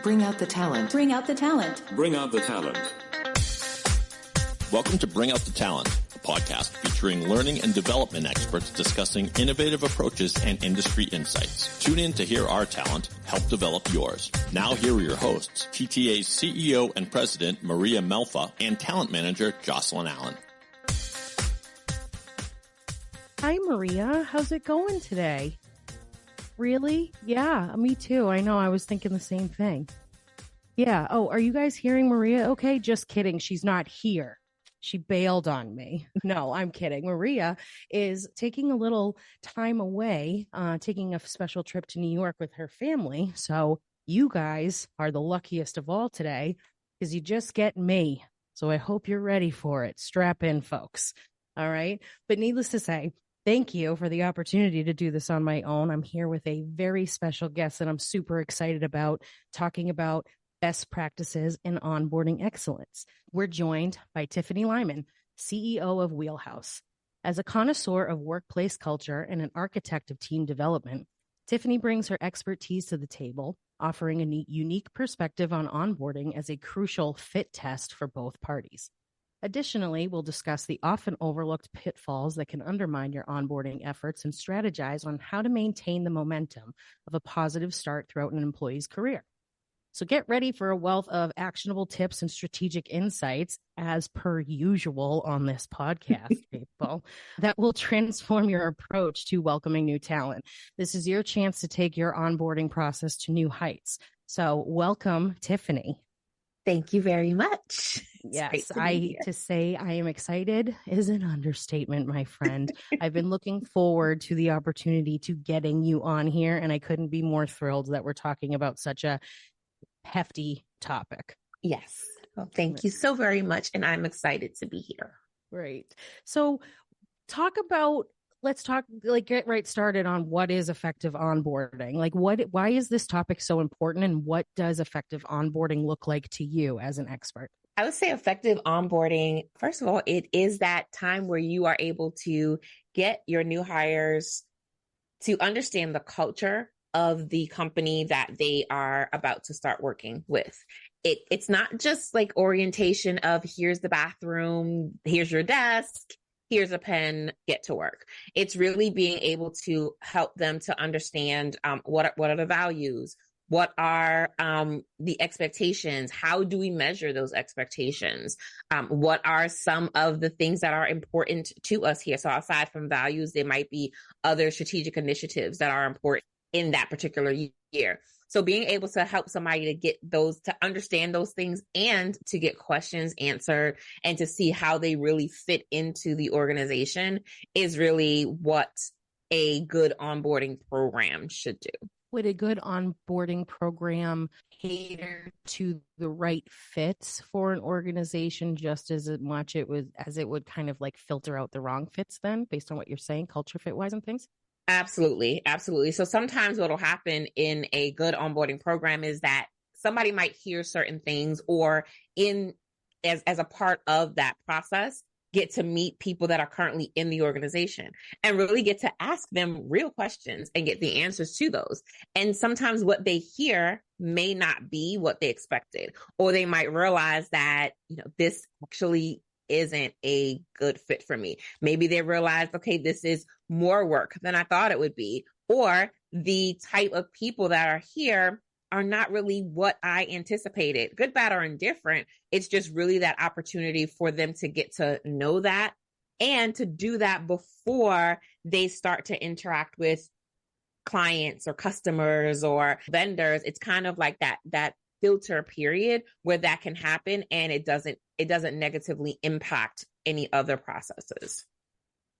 Bring out the talent. Bring out the talent. Bring out the talent. Welcome to Bring Out the Talent, a podcast featuring learning and development experts discussing innovative approaches and industry insights. Tune in to hear our talent help develop yours. Now here are your hosts, TTA's CEO and President Maria Melfa and Talent Manager Jocelyn Allen. Hi, Maria. How's it going today? Really? Yeah, me too. I know. I was thinking the same thing. Yeah. Oh, are you guys hearing Maria? Okay. Just kidding. She's not here. She bailed on me. No, I'm kidding. Maria is taking a little time away, taking a special trip to New York with her family. So you guys are the luckiest of all today because you just get me. So I hope you're ready for it. Strap in, folks. All right. But needless to say, thank you for the opportunity to do this on my own. I'm here with a very special guest that I'm super excited about, talking about best practices in onboarding excellence. We're joined by Tiffany Lymon, CEO of Wheelhouse. As a connoisseur of workplace culture and an architect of team development, Tiffany brings her expertise to the table, offering a unique perspective on onboarding as a crucial fit test for both parties. Additionally, we'll discuss the often overlooked pitfalls that can undermine your onboarding efforts and strategize on how to maintain the momentum of a positive start throughout an employee's career. So get ready for a wealth of actionable tips and strategic insights, as per usual on this podcast, people, that will transform your approach to welcoming new talent. This is your chance to take your onboarding process to new heights. So welcome, Tiffany. Thank you very much. Yes, to say I am excited is an understatement, my friend. I've been looking forward to the opportunity to getting you on here, and I couldn't be more thrilled that we're talking about such a hefty topic. Yes. Well, thank you so very much. And I'm excited to be here. Great. So let's get right started on what is effective onboarding. Why is this topic so important, and what does effective onboarding look like to you as an expert? I would say effective onboarding, first of all, it is that time where you are able to get your new hires to understand the culture of the company that they are about to start working with. It's not just like orientation of here's the bathroom, here's your desk, here's a pen, get to work. It's really being able to help them to understand what are the values, what are the expectations, how do we measure those expectations, what are some of the things that are important to us here. So aside from values, there might be other strategic initiatives that are important in that particular year. So being able to help somebody to get those, to understand those things and to get questions answered and to see how they really fit into the organization is really what a good onboarding program should do. Would a good onboarding program cater to the right fits for an organization just as much as it would kind of like filter out the wrong fits then, based on what you're saying, culture fit wise and things? Absolutely. Absolutely. So sometimes what will happen in a good onboarding program is that somebody might hear certain things or as a part of that process, get to meet people that are currently in the organization and really get to ask them real questions and get the answers to those. And sometimes what they hear may not be what they expected, or they might realize that, this actually isn't a good fit for me. Maybe they realized, okay, this is more work than I thought it would be, or the type of people that are here are not really what I anticipated, good, bad, or indifferent. It's just really that opportunity for them to get to know that and to do that before they start to interact with clients or customers or vendors. It's kind of like that filter period where that can happen, and it doesn't negatively impact any other processes.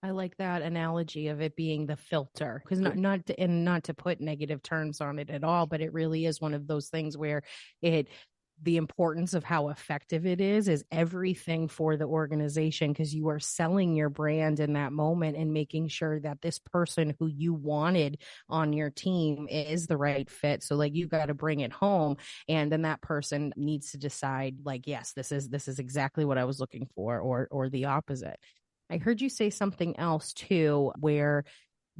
I like that analogy of it being the filter, because not to put negative terms on it at all, but it really is one of those things where the importance of how effective it is everything for the organization, because you are selling your brand in that moment and making sure that this person who you wanted on your team is the right fit. So like, you got to bring it home, and then that person needs to decide like, yes, this is exactly what I was looking for, or the opposite. I heard you say something else too, where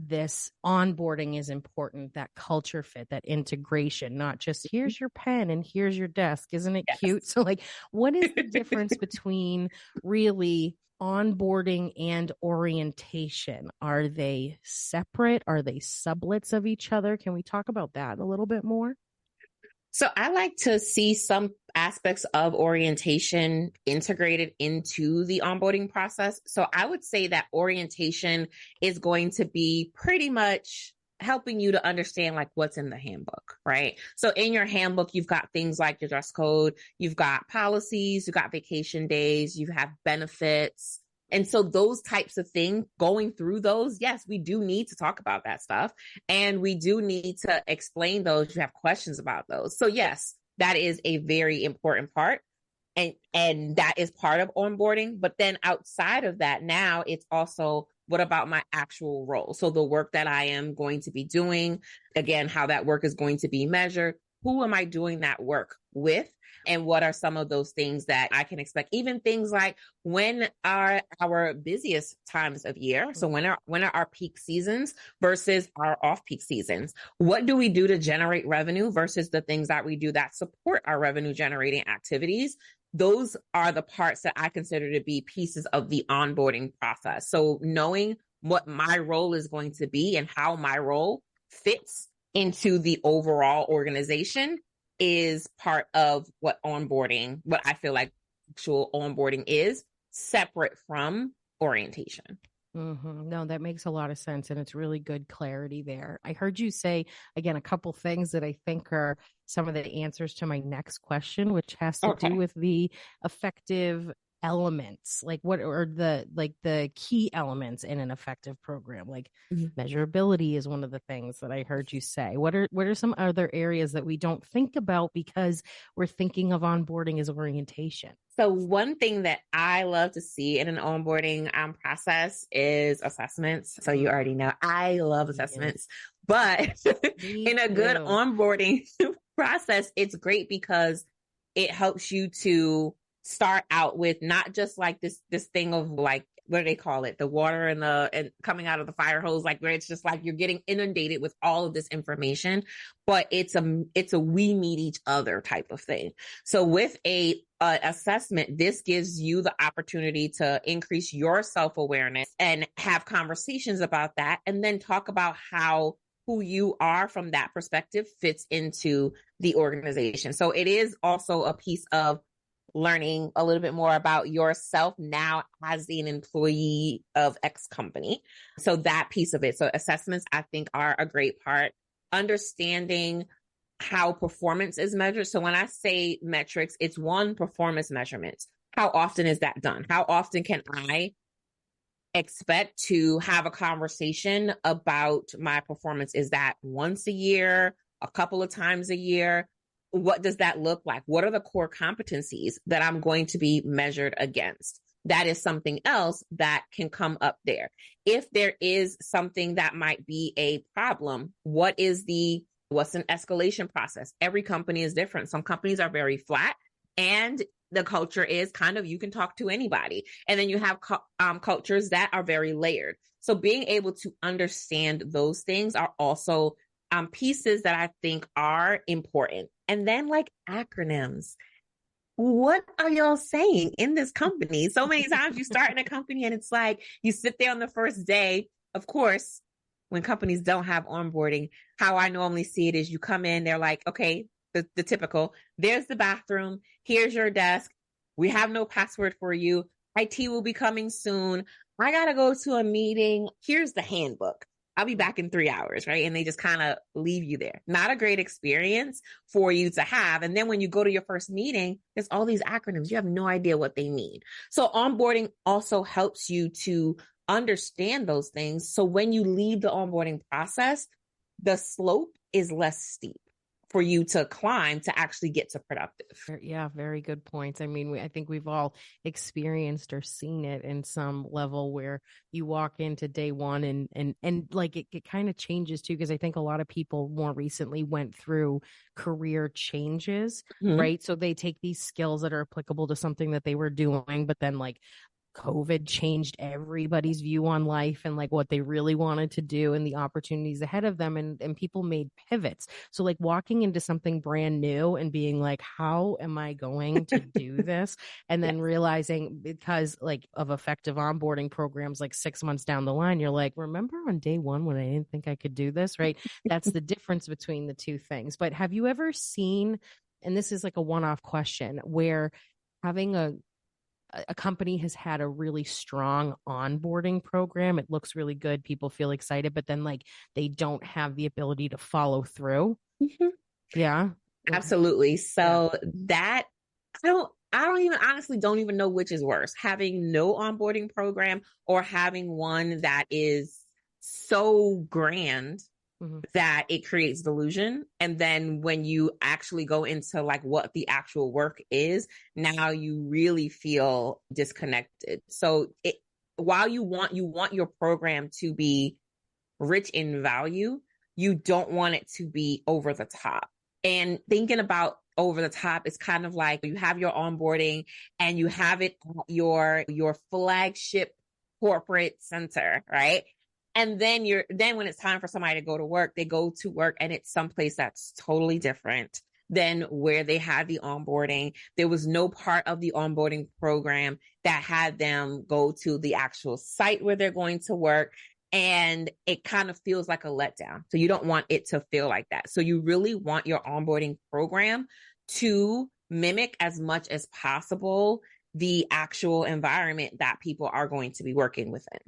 this onboarding is important, that culture fit, that integration, not just here's your pen and here's your desk. Isn't it cute? So like, what is the difference between really onboarding and orientation? Are they separate? Are they sublets of each other? Can we talk about that a little bit more? So I like to see some aspects of orientation integrated into the onboarding process. So I would say that orientation is going to be pretty much helping you to understand like what's in the handbook, right? So in your handbook, you've got things like your dress code, you've got policies, you've got vacation days, you have benefits. And so those types of things, going through those, yes, we do need to talk about that stuff. And we do need to explain those. You have questions about those. So yes, that is a very important part. And that is part of onboarding. But then outside of that, now it's also, what about my actual role? So the work that I am going to be doing, again, how that work is going to be measured. Who am I doing that work with? And what are some of those things that I can expect? Even things like, when are our busiest times of year? So when are our peak seasons versus our off-peak seasons? What do we do to generate revenue versus the things that we do that support our revenue generating activities? Those are the parts that I consider to be pieces of the onboarding process. So knowing what my role is going to be and how my role fits into the overall organization is part of what I feel like actual onboarding is, separate from orientation. Mm-hmm. No, that makes a lot of sense. And it's really good clarity there. I heard you say, again, a couple things that I think are some of the answers to my next question, which has to do with the effective elements. Like, what are the key elements in an effective program? Like measurability is one of the things that I heard you say. What are some other areas that we don't think about because we're thinking of onboarding as orientation? So one thing that I love to see in an onboarding process is assessments. So you already know I love assessments, but in a good onboarding process, it's great because it helps you to start out with not just like this thing of like, what do they call it? The water and coming out of the fire hose, like where it's just like you're getting inundated with all of this information, but it's a we meet each other type of thing. So with a assessment, this gives you the opportunity to increase your self-awareness and have conversations about that, and then talk about how who you are from that perspective fits into the organization. So it is also a piece of learning a little bit more about yourself now as an employee of X company. So that piece of it. So assessments, I think, are a great part. Understanding how performance is measured. So when I say metrics, it's one, performance measurements. How often is that done? How often can I expect to have a conversation about my performance? Is that once a year, a couple of times a year? What does that look like? What are the core competencies that I'm going to be measured against? That is something else that can come up there. If there is something that might be a problem, what's an escalation process? Every company is different. Some companies are very flat, and the culture is kind of, you can talk to anybody. And then you have cultures that are very layered. So being able to understand those things are also pieces that I think are important. And then like acronyms. What are y'all saying in this company? So many times you start in a company and it's like, you sit there on the first day. Of course, when companies don't have onboarding, how I normally see it is you come in, they're like, okay, the typical, there's the bathroom, here's your desk. We have no password for you. IT will be coming soon. I got to go to a meeting. Here's the handbook. I'll be back in 3 hours, right? And they just kind of leave you there. Not a great experience for you to have. And then when you go to your first meeting, there's all these acronyms. You have no idea what they mean. So onboarding also helps you to understand those things. So when you leave the onboarding process, the slope is less steep for you to climb to actually get to productive. Yeah, very good points. I mean, I think we've all experienced or seen it in some level where you walk into day one and like it kind of changes too, because I think a lot of people more recently went through career changes, right? So they take these skills that are applicable to something that they were doing, but then like COVID changed everybody's view on life and like what they really wanted to do and the opportunities ahead of them. And people made pivots. So like walking into something brand new and being like, how am I going to do this? And then realizing, because like of effective onboarding programs, like 6 months down the line, you're like, remember on day one when I didn't think I could do this, right? That's the difference between the two things. But have you ever seen, and this is like a one-off question, where having a company has had a really strong onboarding program, it looks really good, people feel excited, but then like they don't have the ability to follow through? Mhm. Yeah, Absolutely. So that I don't even honestly don't even know which is worse, having no onboarding program or having one that is so grand that it creates delusion. And then when you actually go into like what the actual work is, now you really feel disconnected. So while you want your program to be rich in value, you don't want it to be over the top. And thinking about over the top, it's kind of like you have your onboarding and you have it at your flagship corporate center, right? And then when it's time for somebody to go to work, they go to work and it's someplace that's totally different than where they had the onboarding. There was no part of the onboarding program that had them go to the actual site where they're going to work. And it kind of feels like a letdown. So you don't want it to feel like that. So you really want your onboarding program to mimic as much as possible the actual environment that people are going to be working within.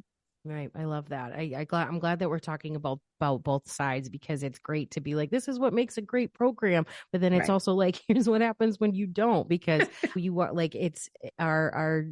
Right. I love that. I'm glad that we're talking about both sides, because it's great to be like, this is what makes a great program. But then it's also like, here's what happens when you don't, because you want, like, it's our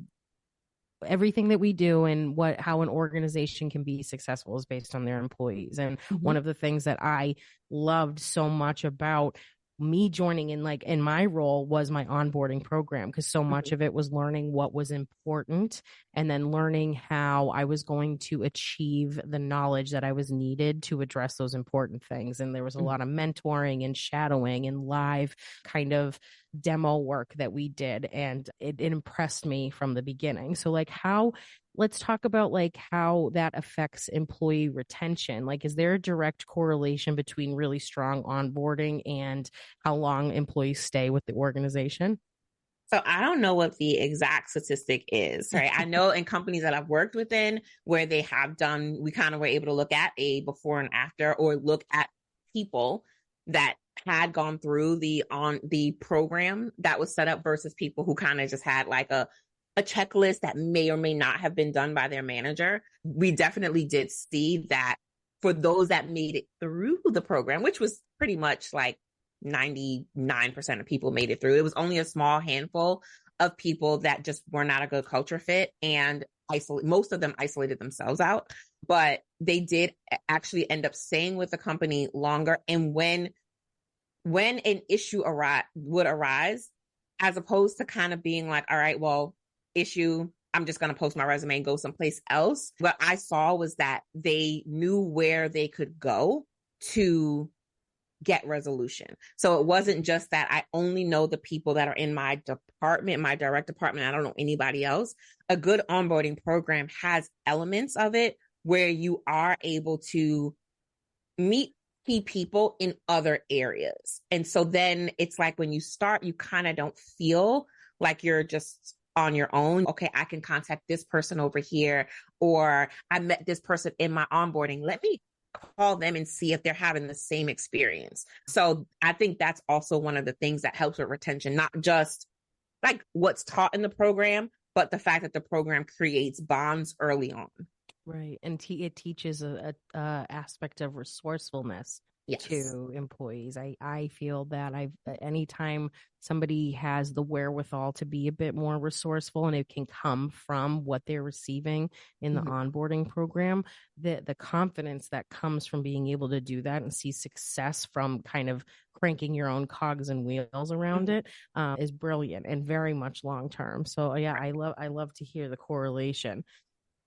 everything that we do and how an organization can be successful is based on their employees. And one of the things that I loved so much about me joining in my role was my onboarding program, because so much of it was learning what was important and then learning how I was going to achieve the knowledge that I was needed to address those important things. And there was a lot of mentoring and shadowing and live kind of demo work that we did, and it impressed me from the beginning. So like let's talk about like how that affects employee retention. Like, is there a direct correlation between really strong onboarding and how long employees stay with the organization? So I don't know what the exact statistic is, right? I know in companies that I've worked within where they have done, we kind of were able to look at a before and after, or look at people that had gone through the program that was set up versus people who kind of just had like a checklist that may or may not have been done by their manager. We definitely did see that for those that made it through the program, which was pretty much like 99% of people made it through. It was only a small handful of people that just were not a good culture fit, and most of them isolated themselves out, but they did actually end up staying with the company longer. And when an issue would arise, as opposed to kind of being like, all right, well, issue, I'm just going to post my resume and go someplace else. What I saw was that they knew where they could go to get resolution. So it wasn't just that I only know the people that are in my department, my direct department. I don't know anybody else. A good onboarding program has elements of it where you are able to meet key people in other areas. And so then it's like when you start, you kind of don't feel like you're just on your own. Okay, I can contact this person over here, or I met this person in my onboarding. Let me call them and see if they're having the same experience. So I think that's also one of the things that helps with retention, not just like what's taught in the program, but the fact that the program creates bonds early on. Right. And it teaches a aspect of resourcefulness to employees. I feel that anytime somebody has the wherewithal to be a bit more resourceful, and it can come from what they're receiving in the onboarding program, the confidence that comes from being able to do that and see success from kind of cranking your own cogs and wheels around it is brilliant and very much long term. So yeah, I love to hear the correlation.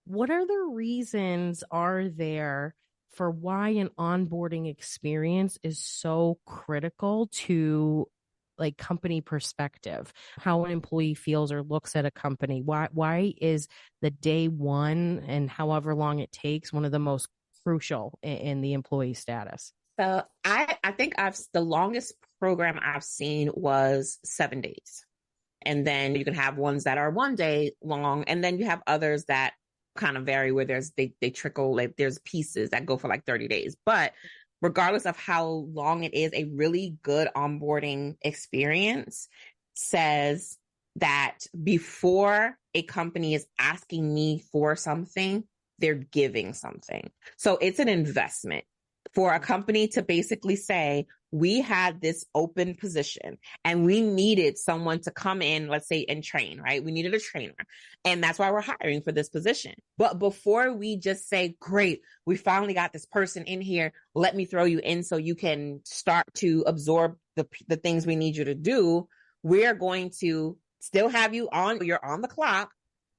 What other reasons are there for why an onboarding experience is so critical to like company perspective, how an employee feels or looks at a company. Why is the day one and however long it takes one of the most crucial in the employee status? So I think the longest program I've seen was 7 days. And then you can have ones that are 1 day long. And then you have others that kind of vary where they trickle, like there's pieces that go for like 30 days. But regardless of how long it is, a really good onboarding experience says that before a company is asking me for something, they're giving something. So it's an investment for a company to basically say, we had this open position and we needed someone to come in, let's say, and train, right? We needed a trainer. And that's why we're hiring for this position. But before we just say, great, we finally got this person in here, let me throw you in so you can start to absorb the things we need you to do, we're going to still have you're on the clock.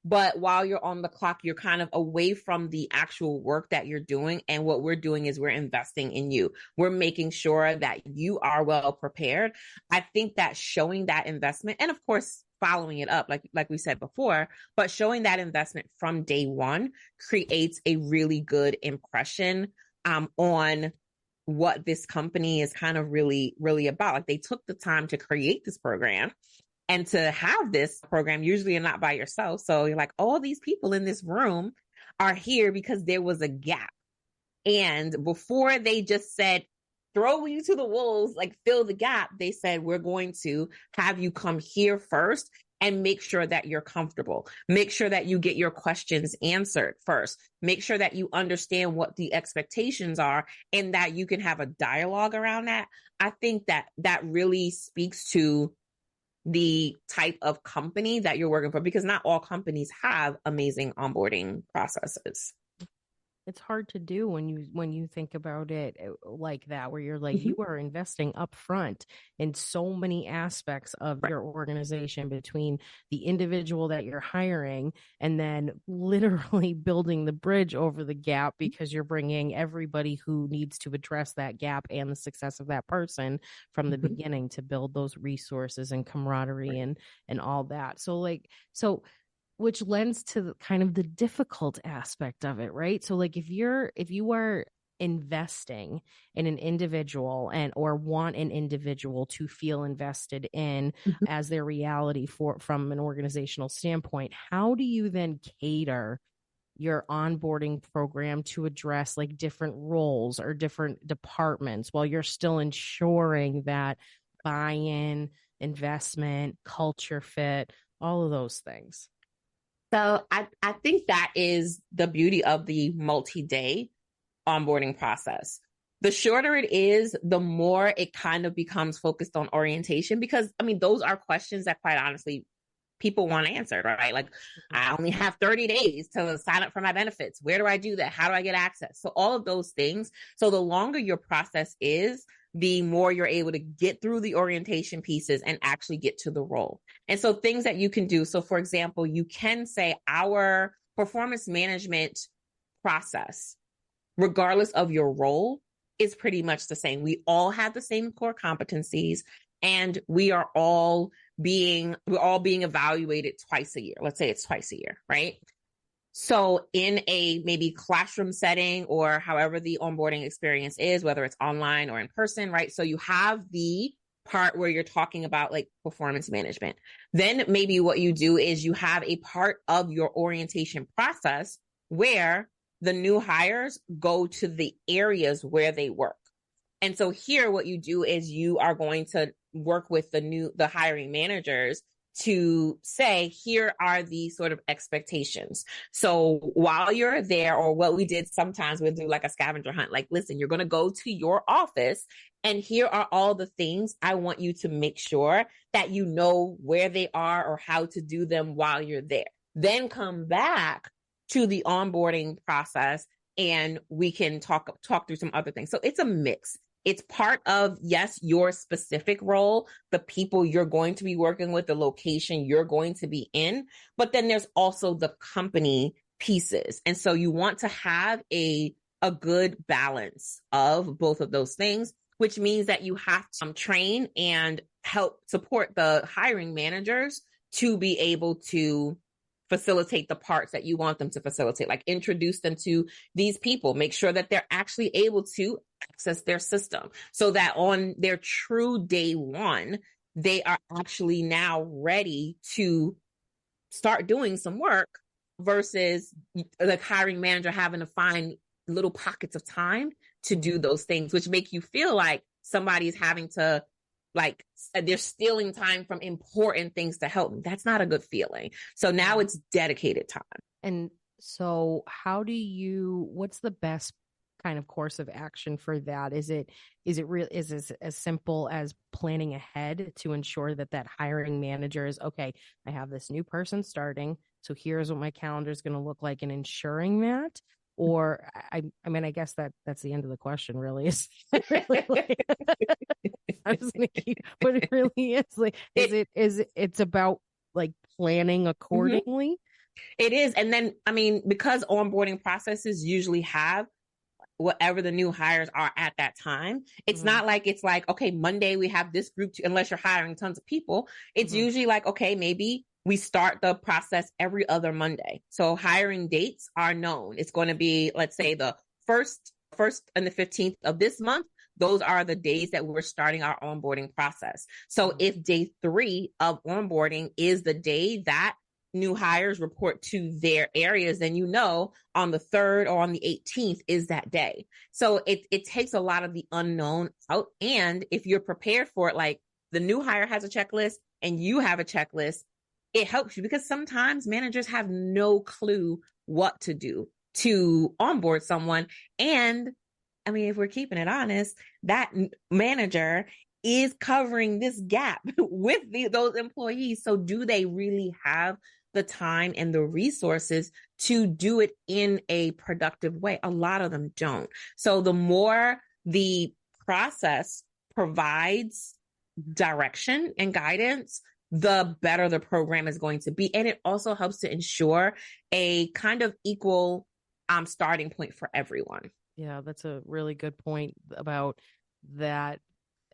But while you're on the clock, you're kind of away from the actual work that you're doing. And what we're doing is we're investing in you. We're making sure that you are well prepared. I think that showing that investment, and of course, following it up, like we said before, but showing that investment from day one creates a really good impression on what this company is kind of really, really about. Like they took the time to create this program. And to have this program, usually you're not by yourself. So you're like, all these people in this room are here because there was a gap. And before they just said, throw you to the wolves, like fill the gap, they said, we're going to have you come here first and make sure that you're comfortable. Make sure that you get your questions answered first. Make sure that you understand what the expectations are and that you can have a dialogue around that. I think that really speaks to the type of company that you're working for, because not all companies have amazing onboarding processes. It's hard to do when you think about it like that, where you're like, you are investing up front in so many aspects of your organization, between the individual that you're hiring and then literally building the bridge over the gap, because you're bringing everybody who needs to address that gap and the success of that person from the beginning to build those resources and camaraderie and all that. So which lends to kind of the difficult aspect of it, right? So like if you are investing in an individual or want an individual to feel invested in as their reality from an organizational standpoint, how do you then cater your onboarding program to address like different roles or different departments while you're still ensuring that buy-in, investment, culture fit, all of those things? So I think that is the beauty of the multi-day onboarding process. The shorter it is, the more it kind of becomes focused on orientation, because I mean, those are questions that quite honestly people want answered, right? Like, I only have 30 days to sign up for my benefits. Where do I do that? How do I get access? So all of those things. So the longer your process is, the more you're able to get through the orientation pieces and actually get to the role. And so things that you can do. So for example, you can say our performance management process, regardless of your role, is pretty much the same. We all have the same core competencies, and we're all being evaluated twice a year. Let's say it's twice a year, right? So in a maybe classroom setting, or however the onboarding experience is, whether it's online or in person, right? So you have the part where you're talking about like performance management. Then maybe what you do is you have a part of your orientation process where the new hires go to the areas where they work. And so here what you do is you are going to work with the hiring managers to say, here are the sort of expectations. So while you're there, or what we did sometimes, we'll do like a scavenger hunt, like, listen, you're going to go to your office and here are all the things I want you to make sure that you know where they are or how to do them while you're there. Then come back to the onboarding process and we can talk through some other things. So it's a mix. It's part of, yes, your specific role, the people you're going to be working with, the location you're going to be in, but then there's also the company pieces. And so you want to have a good balance of both of those things, which means that you have to train and help support the hiring managers to be able to facilitate the parts that you want them to facilitate, like introduce them to these people, make sure that they're actually able to access their system so that on their true day one, they are actually now ready to start doing some work versus the hiring manager having to find little pockets of time to do those things, which make you feel like somebody's having to, like, they're stealing time from important things to help them. That's not a good feeling. So now it's dedicated time. And so what's the best kind of course of action for that? Is it as simple as planning ahead to ensure that hiring manager is, okay, I have this new person starting, so here's what my calendar is going to look like, and ensuring that? Or I mean, I guess that's the end of the question, really. Is really like, I was going to keep, but it really is like, it's about like planning accordingly. It is. And then, I mean, because onboarding processes usually have whatever the new hires are at that time, it's not like it's like, okay, Monday we have this group, unless you're hiring tons of people. It's usually like, okay, maybe we start the process every other Monday. So hiring dates are known. It's going to be, let's say, the first and the 15th of this month. Those are the days that we're starting our onboarding process. So if day 3 of onboarding is the day that new hires report to their areas, then on the 3rd or on the 18th is that day. So it takes a lot of the unknown out. And if you're prepared for it, like the new hire has a checklist and you have a checklist, it helps you, because sometimes managers have no clue what to do to onboard someone. And I mean, if we're keeping it honest, that manager is covering this gap with those employees. So do they really have the time and the resources to do it in a productive way? A lot of them don't. So the more the process provides direction and guidance, the better the program is going to be. And it also helps to ensure a kind of equal starting point for everyone. Yeah, that's a really good point about that.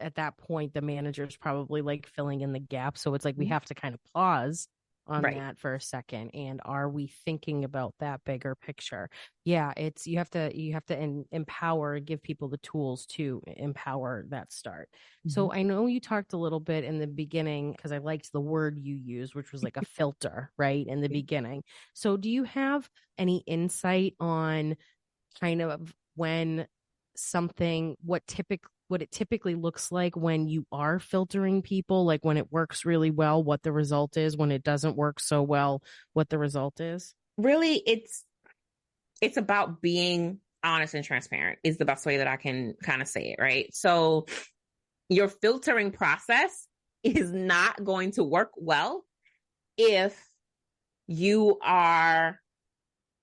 At that point, the manager's probably like filling in the gap. So it's like we have to kind of pause on that for a second. And are we thinking about that bigger picture? Yeah, it's you have to empower, give people the tools to empower that start. So I know you talked a little bit in the beginning, because I liked the word you used, which was like a filter, right, in the beginning. So do you have any insight on kind of when something, what it typically looks like when you are filtering people, like when it works really well, what the result is, when it doesn't work so well, what the result is? Really, it's about being honest and transparent is the best way that I can kind of say it, right? So your filtering process is not going to work well if you are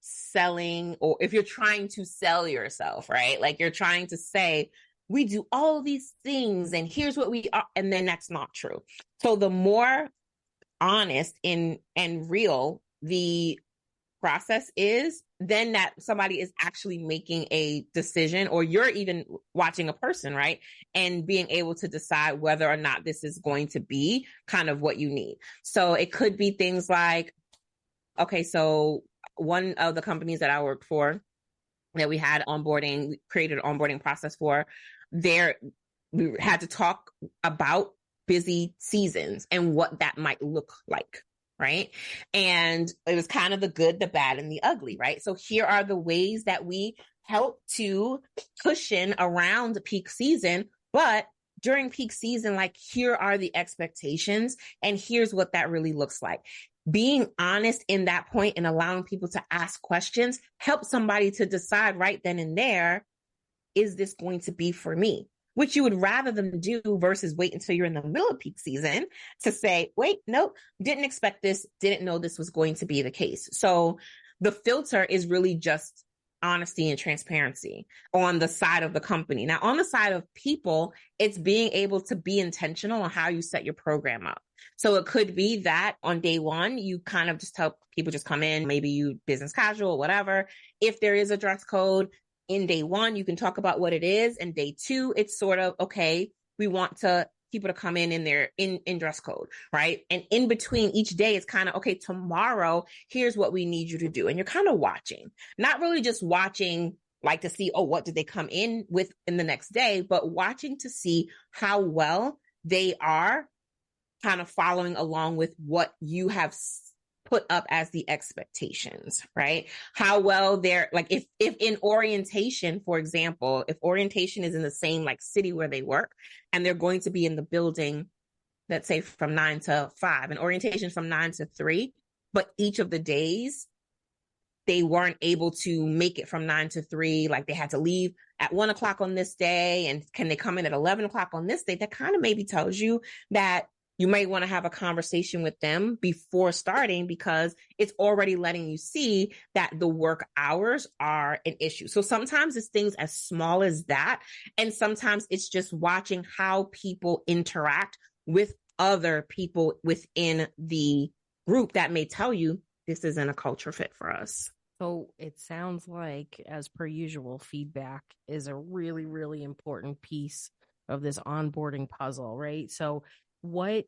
selling, or if you're trying to sell yourself, right? Like you're trying to say, we do all these things and here's what we are, and then that's not true. So the more honest and real the process is, then that somebody is actually making a decision, or you're even watching a person, right? And being able to decide whether or not this is going to be kind of what you need. So it could be things like, okay, so one of the companies that I worked for that we had onboarding, we created an onboarding process for, we had to talk about busy seasons and what that might look like, right? And it was kind of the good, the bad, and the ugly, right? So here are the ways that we help to cushion around peak season, but during peak season, like here are the expectations and here's what that really looks like. Being honest in that point and allowing people to ask questions helps somebody to decide right then and there, is this going to be for me? Which you would rather them do versus wait until you're in the middle of peak season to say, wait, nope, didn't expect this, didn't know this was going to be the case. So the filter is really just honesty and transparency on the side of the company. Now, on the side of people, it's being able to be intentional on how you set your program up. So it could be that on day one, you kind of just help people just come in, maybe you business casual, whatever. If there is a dress code, in day one, you can talk about what it is. And day two, it's sort of, okay, we want to people to come in their in dress code, right? And in between each day, it's kind of, okay, tomorrow, here's what we need you to do. And you're kind of watching, not really just watching like to see, oh, what did they come in with in the next day, but watching to see how well they are kind of following along with what you have put up as the expectations, right? How well they're like, if in orientation, for example, if orientation is in the same like city where they work and they're going to be in the building, let's say from 9 to 5 and orientation from 9 to 3, but each of the days they weren't able to make it from 9 to 3, like they had to leave at 1 o'clock on this day. And can they come in at 11 o'clock on this day? That kind of maybe tells you that you might want to have a conversation with them before starting, because it's already letting you see that the work hours are an issue. So sometimes it's things as small as that. And sometimes it's just watching how people interact with other people within the group that may tell you this isn't a culture fit for us. So it sounds like, as per usual, feedback is a really, really important piece of this onboarding puzzle, right? So what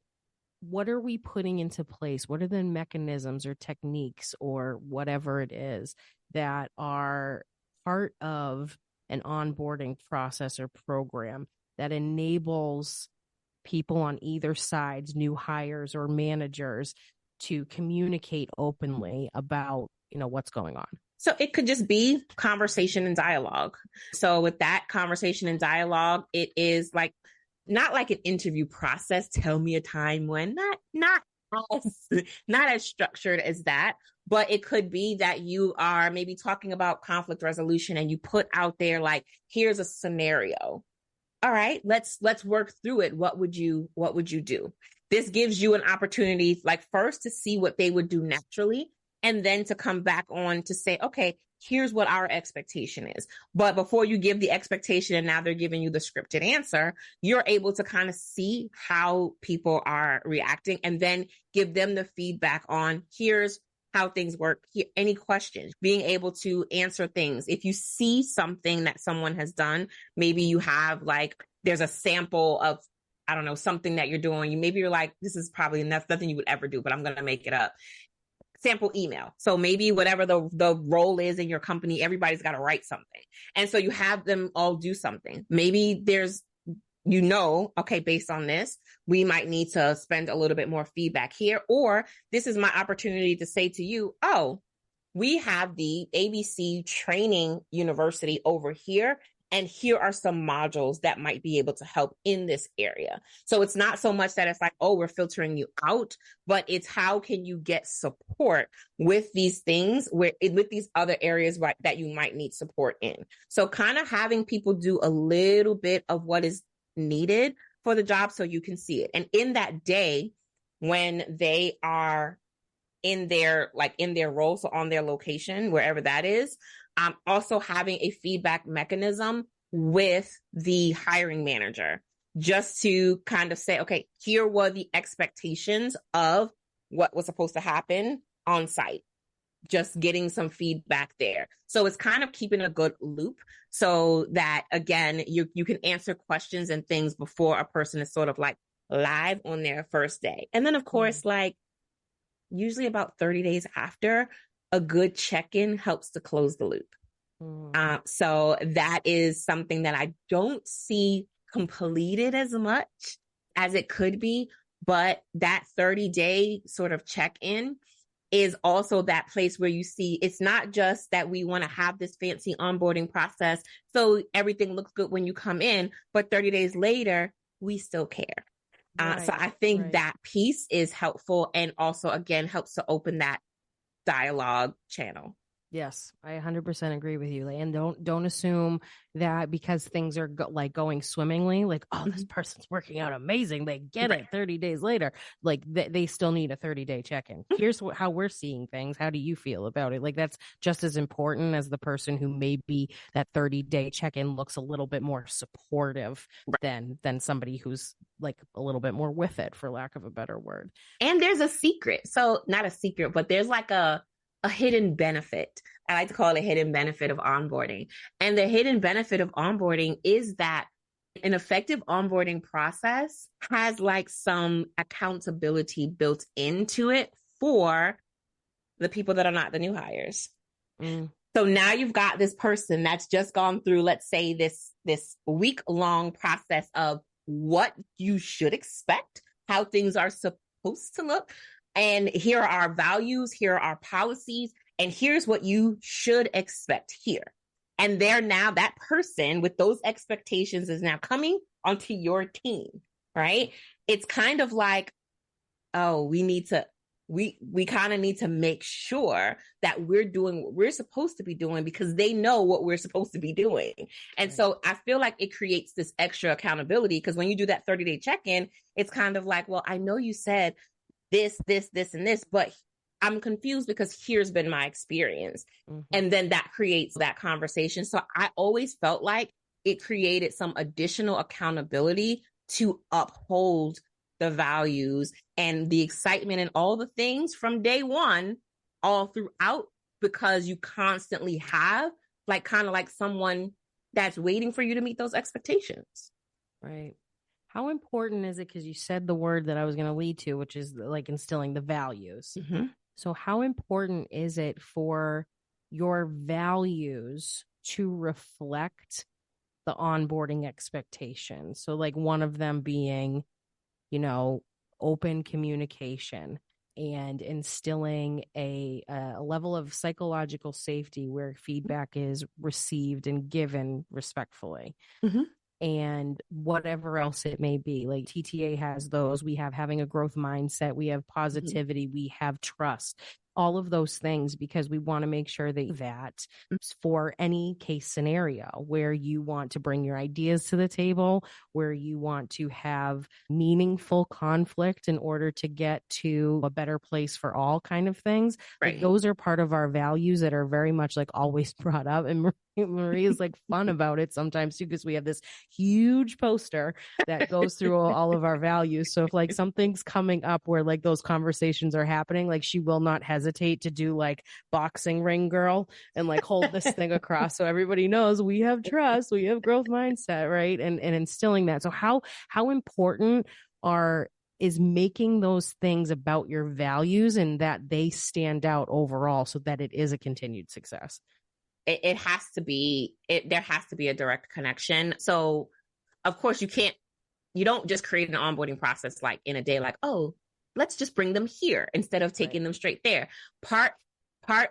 are we putting into place? What are the mechanisms or techniques or whatever it is that are part of an onboarding process or program that enables people on either sides, new hires or managers, to communicate openly about, what's going on? So it could just be conversation and dialogue. So with that conversation and dialogue, it is like, not like an interview process. Tell me a time when, not as structured as that, but it could be that you are maybe talking about conflict resolution and you put out there, like, here's a scenario. All right, let's work through it. What would you do? This gives you an opportunity, like, first to see what they would do naturally, and then to come back on to say, okay, here's what our expectation is. But before you give the expectation and now they're giving you the scripted answer, you're able to kind of see how people are reacting and then give them the feedback on, here's how things work. Here, any questions, being able to answer things. If you see something that someone has done, maybe you have there's a sample of, I don't know, something that you're doing. Maybe you're like, this is probably nothing you would ever do, but I'm going to make it up. Sample email. So maybe whatever the role is in your company, everybody's got to write something. And so you have them all do something. Maybe there's, okay, based on this, we might need to spend a little bit more feedback here, or this is my opportunity to say to you, oh, we have the ABC training university over here, and here are some modules that might be able to help in this area. So it's not so much that it's like, oh, we're filtering you out, but it's how can you get support with these things, with these other areas that you might need support in. So kind of having people do a little bit of what is needed for the job so you can see it. And in that day, when they are in their role, so on their location, wherever that is, also having a feedback mechanism with the hiring manager, just to kind of say, okay, here were the expectations of what was supposed to happen on site. Just getting some feedback there. So it's kind of keeping a good loop so that, again, you can answer questions and things before a person is sort of like live on their first day. And then, of course, usually about 30 days after, a good check-in helps to close the loop. So that is something that I don't see completed as much as it could be, but that 30-day sort of check-in is also that place where you see it's not just that we want to have this fancy onboarding process so everything looks good when you come in, but 30 days later, we still care. Right, so I think that piece is helpful, and also, again, helps to open that dialogue channel. Yes, I 100% agree with you. And don't assume that because things are going swimmingly, this person's working out amazing, they get it 30 days later. They still need a 30-day check-in. Here's how we're seeing things. How do you feel about it? That's just as important as the person who maybe that 30-day check-in looks a little bit more supportive than somebody who's a little bit more with it, for lack of a better word. And there's a secret. So not a secret, but there's a hidden benefit. I like to call it a hidden benefit of onboarding. And the hidden benefit of onboarding is that An effective onboarding process has like some accountability built into it for the people that are not the new hires. So now you've got this person that's just gone through, let's say, this week-long process of what you should expect, how things are supposed to look. And here are our values, here are our policies, and here's what you should expect here. And they're now, that person with those expectations is now coming onto your team, right? It's kind of like, oh, we kind of need to make sure that we're doing what we're supposed to be doing because they know what we're supposed to be doing. And so I feel like it creates this extra accountability because when you do that 30-day check-in, it's kind of like, well, I know you said this, and this, but I'm confused because here's been my experience. And then that creates that conversation. So I always felt like it created some additional accountability to uphold the values and the excitement and all the things from day one all throughout, because you constantly have like kind of like someone that's waiting for you to meet those expectations. Right. How important is it? Because you said the word that I was going to lead to, which is like instilling the values. So how important is it for your values to reflect the onboarding expectations? So like one of them being, you know, open communication and instilling a level of psychological safety where feedback is received and given respectfully. And whatever else it may be. Like TTA has those. We have having a growth mindset. We have positivity. We have trust. All of those things, because we want to make sure that for any case scenario where you want to bring your ideas to the table, where you want to have meaningful conflict in order to get to a better place for all kind of things. Right. Like those are part of our values that are very much like always brought up. And Maria's like fun about it sometimes too, because we have this huge poster that goes through all of our values. So if like something's coming up where like those conversations are happening, like she will not hesitate to do like boxing ring girl and like hold this thing across so everybody knows we have trust, we have growth mindset, right? And instilling that. So how important is making those things about your values and that they stand out overall so that it is a continued success? It has to be, there has to be a direct connection. So of course you don't just create an onboarding process like in a day, like, oh, let's just bring them here instead of taking them straight there. Part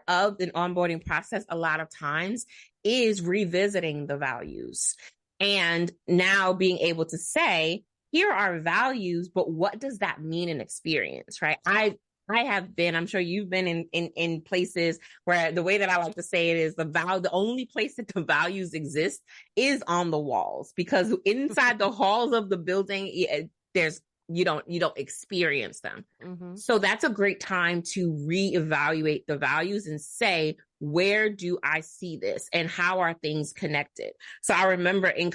of the onboarding process a lot of times is revisiting the values and now being able to say, here are values, but what does that mean in experience, right? I have been, I'm sure you've been in places where the way that I like to say it is the only place that the values exist is on the walls, because inside the halls of the building, you don't experience them. So that's a great time to reevaluate the values and say, where do I see this and how are things connected? So I remember in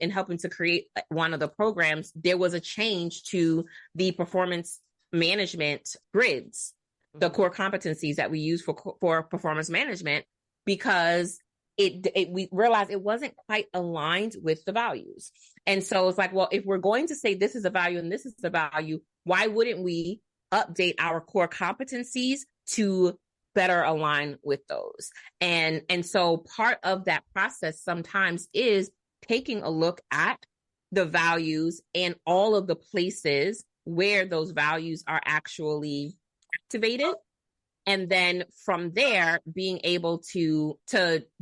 helping to create one of the programs, there was a change to the performance management grids, the core competencies that we use for performance management, because we realized it wasn't quite aligned with the values. And so it's like, well, if we're going to say this is a value and this is a value, why wouldn't we update our core competencies to better align with those? And so part of that process sometimes is taking a look at the values and all of the places where those values are actually activated. And then from there, being able to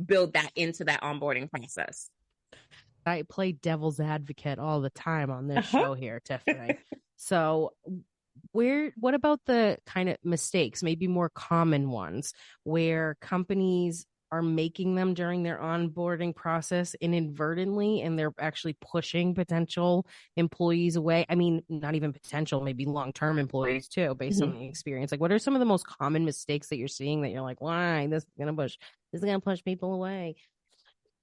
build that into that onboarding process. I play devil's advocate all the time on this show here, Tiffany. So what about the kind of mistakes, maybe more common ones, where companies are making them during their onboarding process inadvertently, and they're actually pushing potential employees away? I mean, not even potential, maybe long-term employees too, based on the experience. Like, what are some of the most common mistakes that you're seeing that you're like, why this is going to push people away?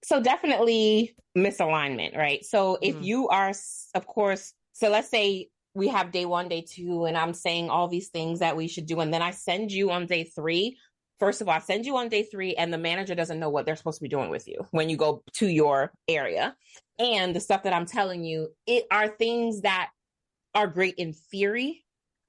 So definitely misalignment, right? So if you are, of course, so let's say we have day 1, day 2, and I'm saying all these things that we should do, and then I send you on day 3 first of all, send you on day 3 and the manager doesn't know what they're supposed to be doing with you when you go to your area. And the stuff that I'm telling you, it are things that are great in theory,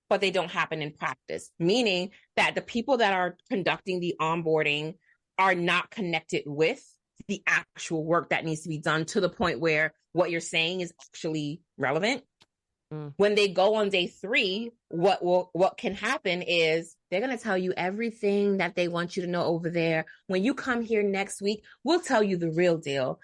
but they don't happen in practice, meaning that the people that are conducting the onboarding are not connected with the actual work that needs to be done to the point where what you're saying is actually relevant. When they go on day 3, what can happen is they're going to tell you everything that they want you to know over there. When you come here next week, we'll tell you the real deal.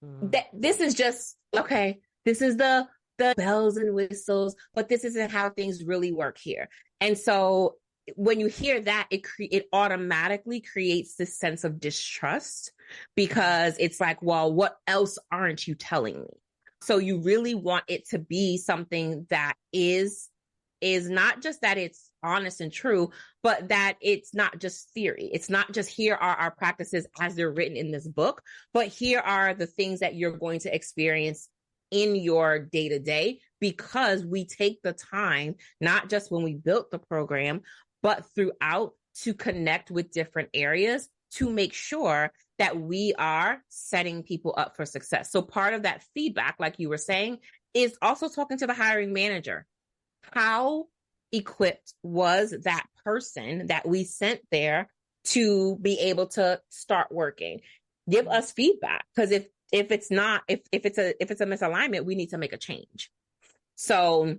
That this is just, okay, this is the bells and whistles, but this isn't how things really work here. And so when you hear that, it automatically creates this sense of distrust, because it's like, well, what else aren't you telling me? So you really want it to be something that is not just that it's honest and true, but that it's not just theory. It's not just here are our practices as they're written in this book, but here are the things that you're going to experience in your day-to-day, because we take the time, not just when we built the program, but throughout, to connect with different areas to make sure that we are setting people up for success. So part of that feedback, like you were saying, is also talking to the hiring manager. How equipped was that person that we sent there to be able to start working? Give us feedback, because if it's a misalignment, we need to make a change. So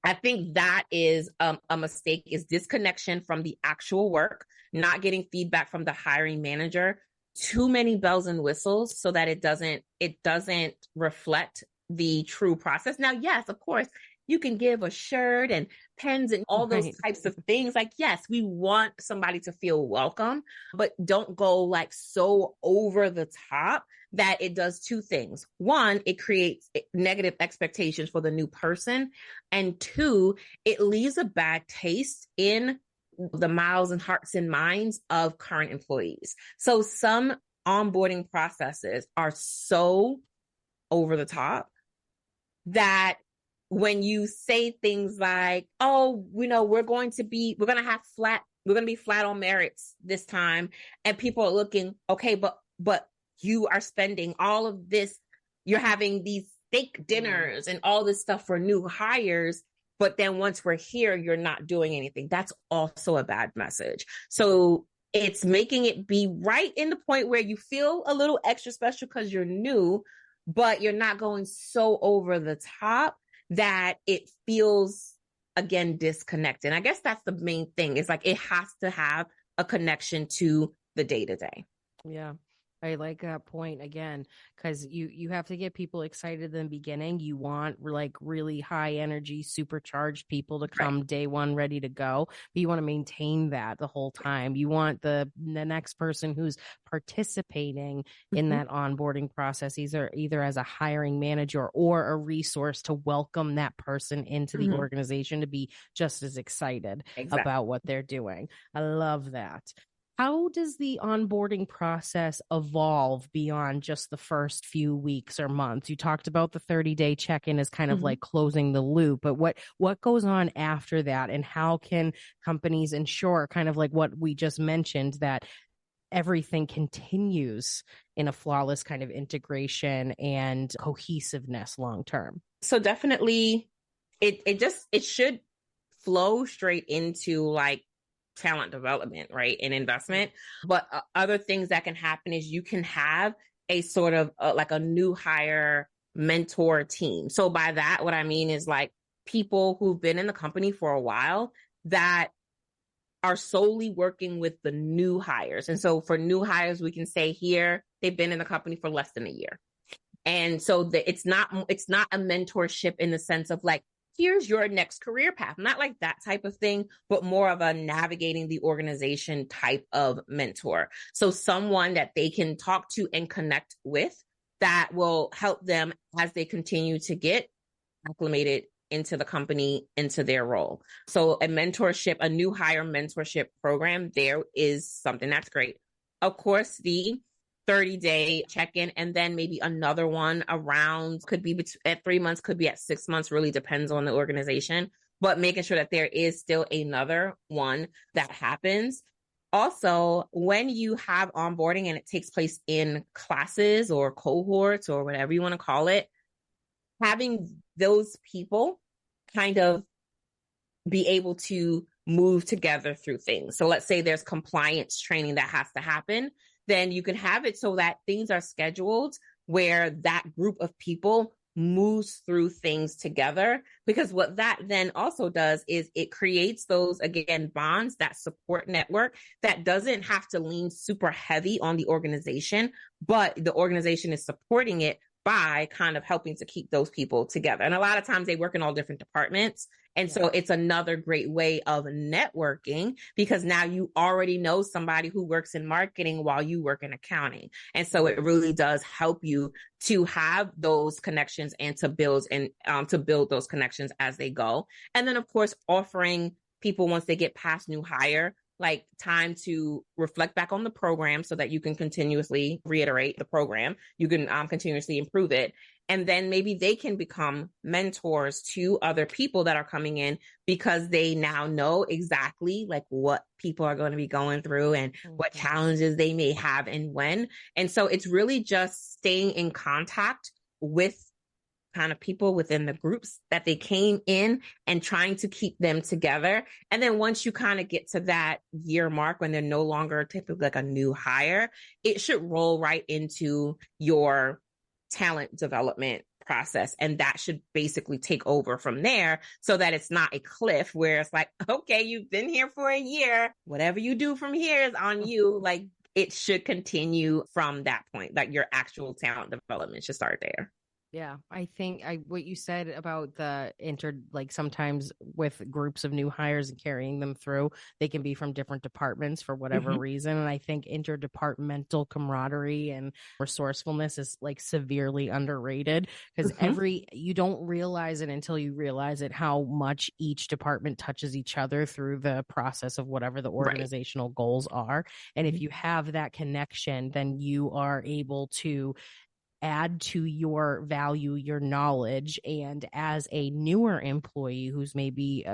I think that is a mistake, is disconnection from the actual work, not getting feedback from the hiring manager, too many bells and whistles so that it doesn't reflect the true process. Now, yes, of course, you can give a shirt and pens and all those types of things. Like, yes, we want somebody to feel welcome, but don't go like so over the top that it does 2 things. 1, it creates negative expectations for the new person. And 2, it leaves a bad taste in the mouths and hearts and minds of current employees. So some onboarding processes are so over the top that when you say things like, oh, we're going to be flat on merits this time. And people are looking, okay, but you are spending all of this, you're having these steak dinners and all this stuff for new hires. But then once we're here, you're not doing anything. That's also a bad message. So it's making it be right in the point where you feel a little extra special because you're new, but you're not going so over the top that it feels, again, disconnected. I guess that's the main thing. It's like it has to have a connection to the day-to-day. Yeah. I like that point again, because you have to get people excited in the beginning. You want like really high energy, supercharged people to come day one ready to go. But you want to maintain that the whole time. You want the next person who's participating in that onboarding process, either as a hiring manager or a resource to welcome that person into the organization, to be just as excited about what they're doing. I love that. How does the onboarding process evolve beyond just the first few weeks or months? You talked about the 30-day check-in as kind of like closing the loop, but what goes on after that, and how can companies ensure, kind of like what we just mentioned, that everything continues in a flawless kind of integration and cohesiveness long term? So definitely it should flow straight into like talent development, right? And investment. But other things that can happen is you can have a sort of like a new hire mentor team. So by that, what I mean is like people who've been in the company for a while that are solely working with the new hires. And so for new hires, we can say here, they've been in the company for less than a year. And so it's not a mentorship in the sense of like, here's your next career path, not like that type of thing, but more of a navigating the organization type of mentor. So someone that they can talk to and connect with that will help them as they continue to get acclimated into the company, into their role. So a mentorship, a new hire mentorship program, there is something that's great. Of course, the 30-day check-in, and then maybe another one around, could be at 3 months, could be at 6 months, really depends on the organization, but making sure that there is still another one that happens. also, when you have onboarding and it takes place in classes or cohorts or whatever you want to call it, having those people kind of be able to move together through things. So let's say there's compliance training that has to happen, then you can have it so that things are scheduled where that group of people moves through things together. Because what that then also does is it creates those, again, bonds, that support network that doesn't have to lean super heavy on the organization, but the organization is supporting it by kind of helping to keep those people together. And a lot of times they work in all different departments. And so it's another great way of networking, because now you already know somebody who works in marketing while you work in accounting. And so it really does help you to have those connections and to build those connections as they go. And then, of course, offering people, once they get past new hire, like time to reflect back on the program so that you can continuously reiterate the program. You can continuously improve it. And then maybe they can become mentors to other people that are coming in, because they now know exactly like what people are going to be going through and what challenges they may have and when. And so it's really just staying in contact with kind of people within the groups that they came in and trying to keep them together. And then once you kind of get to that year mark when they're no longer typically like a new hire, it should roll right into your talent development process. And that should basically take over from there, so that it's not a cliff where it's like, okay, you've been here for a year. Whatever you do from here is on you. Like, it should continue from that point. Like, your actual talent development should start there. Yeah, I think what you said about the sometimes with groups of new hires and carrying them through, they can be from different departments for whatever reason. And I think interdepartmental camaraderie and resourcefulness is like severely underrated, because you don't realize it until you realize it, how much each department touches each other through the process of whatever the organizational goals are. And if you have that connection, then you are able to add to your value, your knowledge. And as a newer employee who's maybe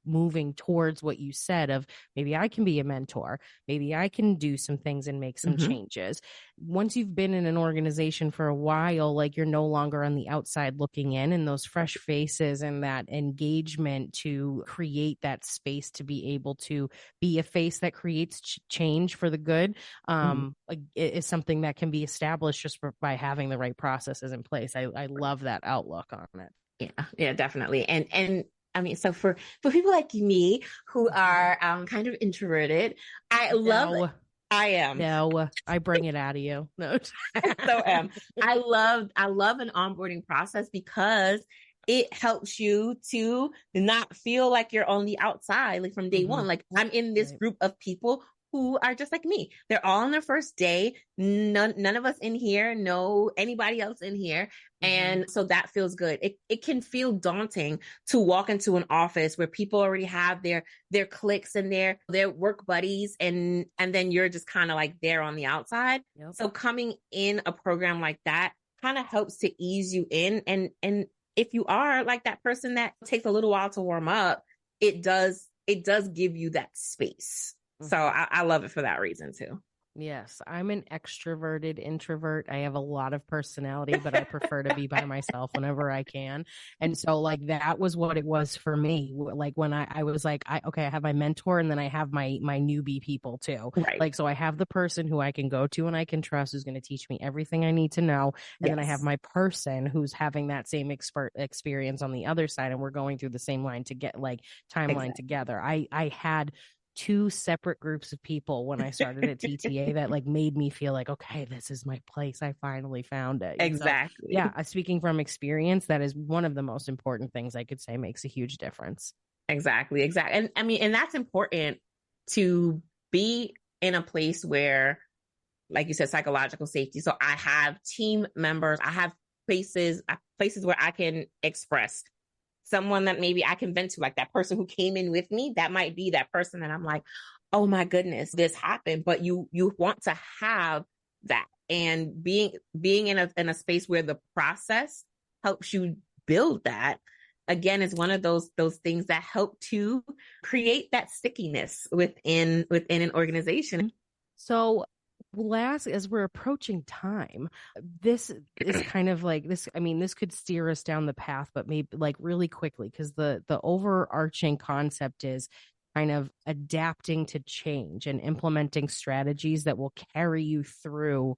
moving towards what you said of, maybe I can be a mentor, maybe I can do some things and make some changes. Once you've been in an organization for a while, like, you're no longer on the outside looking in, and those fresh faces and that engagement to create that space to be able to be a face that creates change for the good is something that can be established just by having the right processes in place. I love that outlook on it. Yeah, definitely. And I mean, so for people like me who are kind of introverted, I love it. I am. No, I bring it out of you. No. So I love an onboarding process, because it helps you to not feel like you're on the outside, like from day one. Like, I'm in this group of people who are just like me. They're all on their first day. None of us in here know anybody else in here. And so that feels good. It can feel daunting to walk into an office where people already have their cliques and their work buddies, and then you're just kind of like there on the outside. Yep. So coming in a program like that kind of helps to ease you in. And if you are like that person that takes a little while to warm up, it does give you that space. So I love it for that reason too. Yes, I'm an extroverted introvert. I have a lot of personality, but I prefer to be by myself whenever I can. And so like that was what it was for me. Like when I was like, I have my mentor, and then I have my newbie people too. Right. Like, so I have the person who I can go to and I can trust, who's going to teach me everything I need to know. And then I have my person who's having that same experience on the other side. And we're going through the same timeline together. I had 2 separate groups of people when I started at TTA that like made me feel like, okay, this is my place. I finally found it. Exactly. So, speaking from experience, that is one of the most important things I could say makes a huge difference. Exactly. And I mean, and that's important, to be in a place where, like you said, psychological safety. So I have team members, I have places where I can express. Someone that maybe I can vent to, like that person who came in with me, that might be that person that I'm like, oh my goodness, this happened. But you want to have that, and being in a space where the process helps you build that, again, is one of those things that help to create that stickiness within an organization. So as we're approaching time, this is kind of like this. I mean, this could steer us down the path, but maybe like really quickly, because the overarching concept is kind of adapting to change and implementing strategies that will carry you through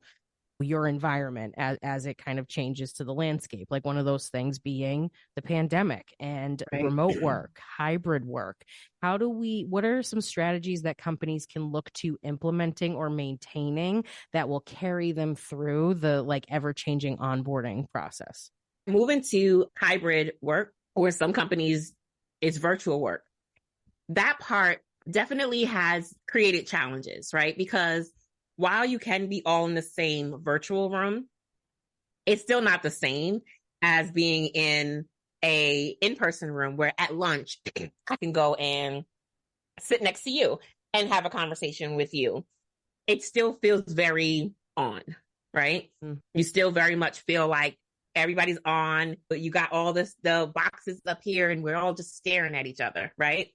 your environment as it kind of changes to the landscape. Like one of those things being the pandemic and remote work, hybrid work. What are some strategies that companies can look to implementing or maintaining that will carry them through the like ever-changing onboarding process? Moving to hybrid work, or some companies, it's virtual work. That part definitely has created challenges, right? Because while you can be all in the same virtual room, it's still not the same as being in a in-person room where at lunch I can go and sit next to you and have a conversation with you. It still feels very on, right? You still very much feel like everybody's on, but you got all the boxes up here and we're all just staring at each other, right?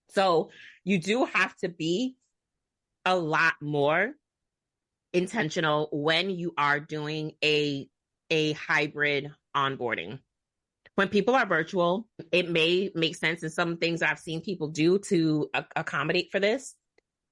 So you do have to be a lot more intentional when you are doing a hybrid onboarding. When people are virtual, it may make sense, and some things I've seen people do to accommodate for this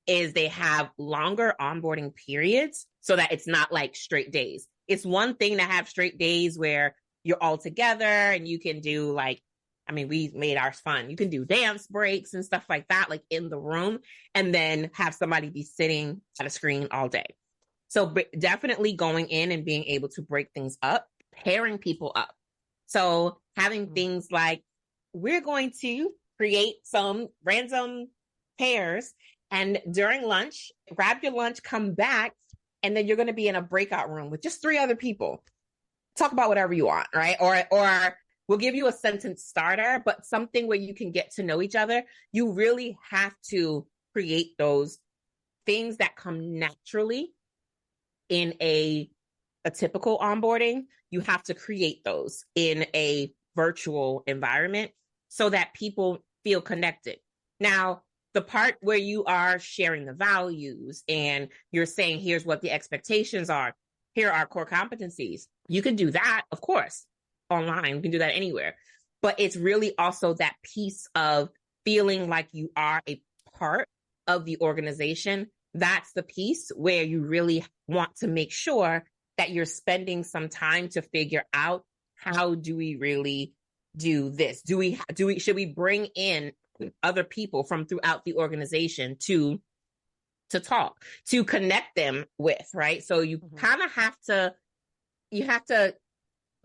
is they have longer onboarding periods so that it's not like straight days. It's one thing to have straight days where you're all together and you can do like, I mean, we made ours fun. You can do dance breaks and stuff like that, like in the room, and then have somebody be sitting at a screen all day. So definitely going in and being able to break things up, pairing people up. So having things like, we're going to create some random pairs, and during lunch, grab your lunch, come back, and then you're going to be in a breakout room with just 3 other people. Talk about whatever you want, right? Or we'll give you a sentence starter, but something where you can get to know each other. You really have to create those things that come naturally in a typical onboarding. You have to create those in a virtual environment so that people feel connected. Now, the part where you are sharing the values and you're saying, here's what the expectations are, here are core competencies. You can do that, of course, online. You can do that anywhere. But it's really also that piece of feeling like you are a part of the organization. That's the piece where you really want to make sure that you're spending some time to figure out, how do we really do this? Should we bring in other people from throughout the organization to talk, to connect them with, right? So you kind of have to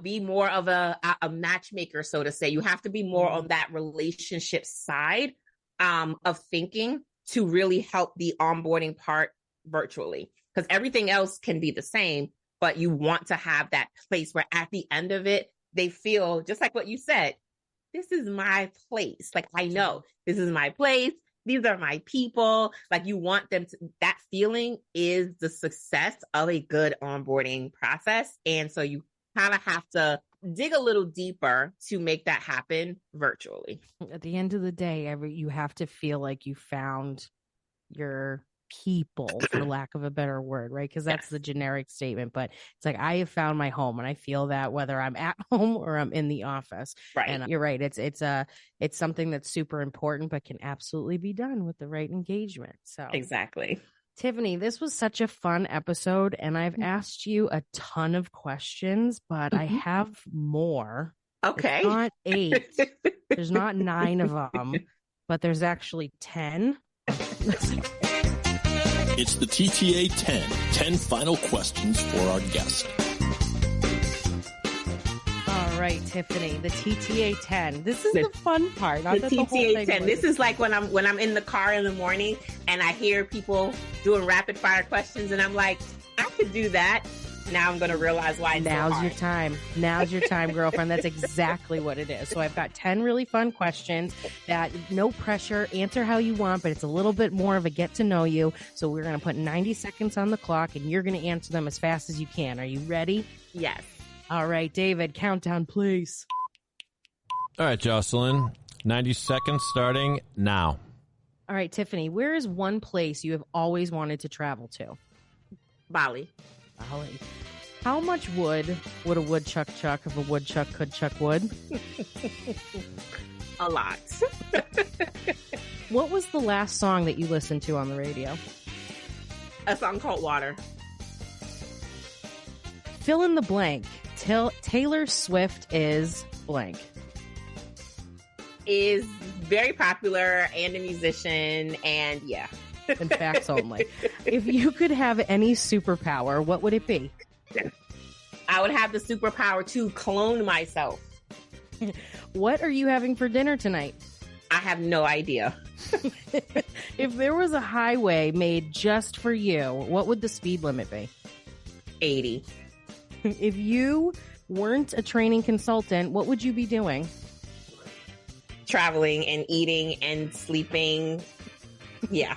be more of a matchmaker, so to say. You have to be more on that relationship side of thinking to really help the onboarding part virtually, because everything else can be the same, but you want to have that place where at the end of it, they feel just like what you said, this is my place. Like, I know this is my place. These are my people. Like, you want them to, that feeling is the success of a good onboarding process. And so you kind of have to dig a little deeper to make that happen virtually. At the end of the day, you have to feel like you found your people, for lack of a better word, right? Because that's the generic statement, but it's like, I have found my home, and I feel that whether I'm at home or I'm in the office. Right. And you're right. It's something that's super important, but can absolutely be done with the right engagement. So exactly. Tiffany, this was such a fun episode, and I've asked you a ton of questions, but I have more. Okay. It's not 8. There's not 9 of them, but there's actually 10. It's the TTA 10 final questions for our guest. All right, Tiffany, the TTA 10. This is the fun part. Not the TTA 10. This is like when I'm in the car in the morning and I hear people doing rapid fire questions, and I'm like, I could do that. Now I'm going to realize why it's Now's so hard. your time. Now's your time, girlfriend. That's exactly what it is. So I've got 10 really fun questions that, no pressure, answer how you want, but it's a little bit more of a get to know you. So we're going to put 90 seconds on the clock, and you're going to answer them as fast as you can. Are you ready? Yes. All right, David, countdown, please. All right, Jocelyn. 90 seconds starting now. All right, Tiffany, where is one place you have always wanted to travel to? Bali. Bali. How much wood would a woodchuck chuck if a woodchuck could chuck wood? A lot. What was the last song that you listened to on the radio? A song called Water. Fill in the blank. Taylor Swift is blank. Is very popular and a musician, and yeah. In facts only. If you could have any superpower, what would it be? I would have the superpower to clone myself. What are you having for dinner tonight? I have no idea. If there was a highway made just for you, what would the speed limit be? 80. If you weren't a training consultant, what would you be doing? Traveling and eating and sleeping. Yeah.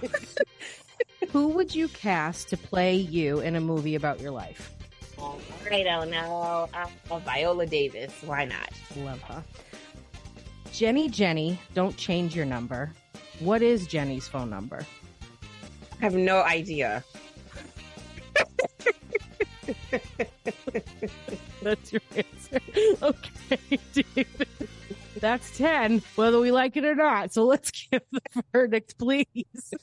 Who would you cast to play you in a movie about your life? I don't know. Viola Davis. Why not? Love her. Jenny, don't change your number. What is Jenny's phone number? I have no idea. That's your answer. Okay, David. That's 10, whether we like it or not. So let's give the verdict, please.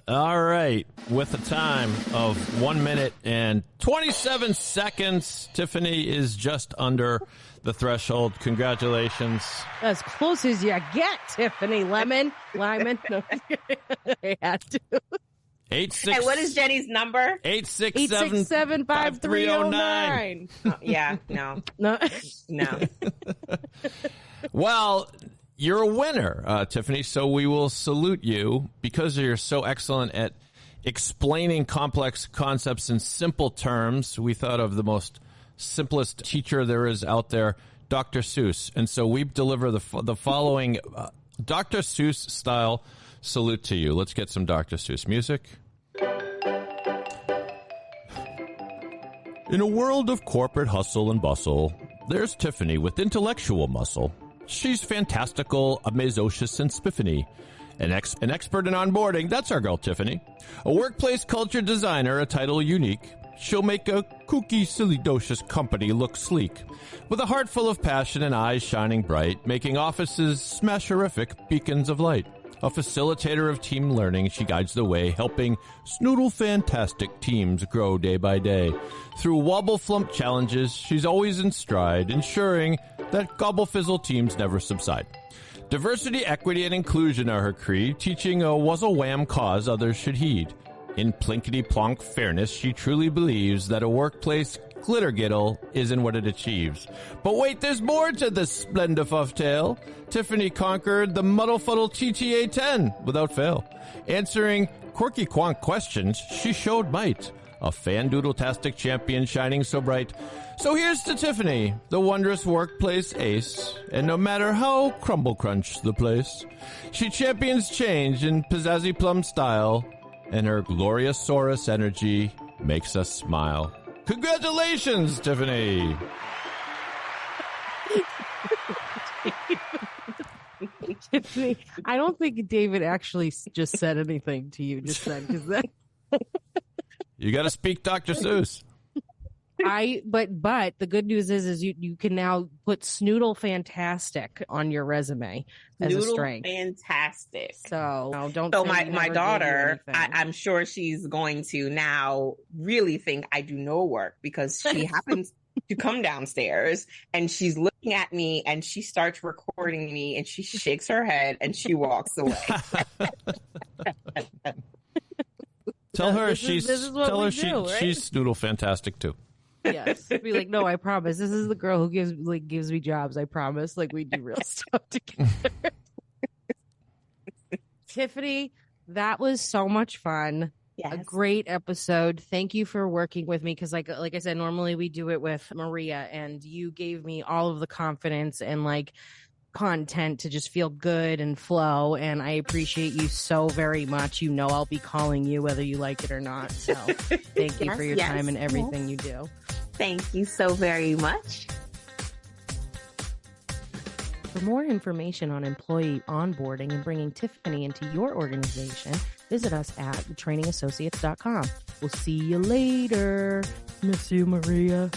All right. With a time of 1 minute and 27 seconds, Tiffany is just under the threshold. Congratulations. As close as you get, Tiffany Lymon. No, I had to. 86. And what is Jenny's number? 867-5309. Yeah, no. Well, you're a winner, Tiffany, so we will salute you because you're so excellent at explaining complex concepts in simple terms. We thought of the most simplest teacher there is out there, Dr. Seuss. And so we deliver the following Dr. Seuss style salute to you. Let's get some Dr. Seuss music. In a world of corporate hustle and bustle, there's Tiffany with intellectual muscle. She's fantastical, amazocious, and spiffany. An expert in onboarding, that's our girl Tiffany. A workplace culture designer, a title unique. She'll make a kooky, silly-docious company look sleek. With a heart full of passion and eyes shining bright, making offices smash-horrific beacons of light. A facilitator of team learning, she guides the way, helping snoodle-fantastic teams grow day by day. Through wobble-flump challenges, she's always in stride, ensuring that gobble-fizzle teams never subside. Diversity, equity, and inclusion are her creed, teaching a wuzzle-wham cause others should heed. In plinkety-plonk fairness, she truly believes that a workplace glitter-giddle isn't what it achieves. But wait, there's more to this splendifuff tale. Tiffany conquered the muddle-fuddle TTA-10 without fail. Answering quirky-quonk questions, she showed might. A fan-doodle-tastic champion shining so bright. So here's to Tiffany, the wondrous workplace ace. And no matter how crumble-crunch the place, she champions change in pizzazzy plum style. And her glorious Saurus energy makes us smile. Congratulations, Tiffany! Tiffany, I don't think David actually just said anything to you just then, because that. You got to speak Dr. Seuss. But the good news is you can now put Snoodle Fantastic on your resume as a strength. Fantastic. So no, don't. So my daughter, I'm sure she's going to now really think I do no work because she happens to come downstairs and she's looking at me and she starts recording me and she shakes her head and she walks away. Tell her she's Snoodle Fantastic too. Yes, be like, no, I promise. This is the girl who gives me jobs. I promise. Like, we do real stuff together. Tiffany, that was so much fun. Yes. A great episode. Thank you for working with me because, like I said, normally we do it with Maria, and you gave me all of the confidence and content to just feel good and flow, and I appreciate you so very much. You know I'll be calling you whether you like it or not. So thank you for your time and everything you do. Thank you so very much. For more information on employee onboarding and bringing Tiffany into your organization, visit us at trainingassociates.com. We'll see you later. Miss you, Maria.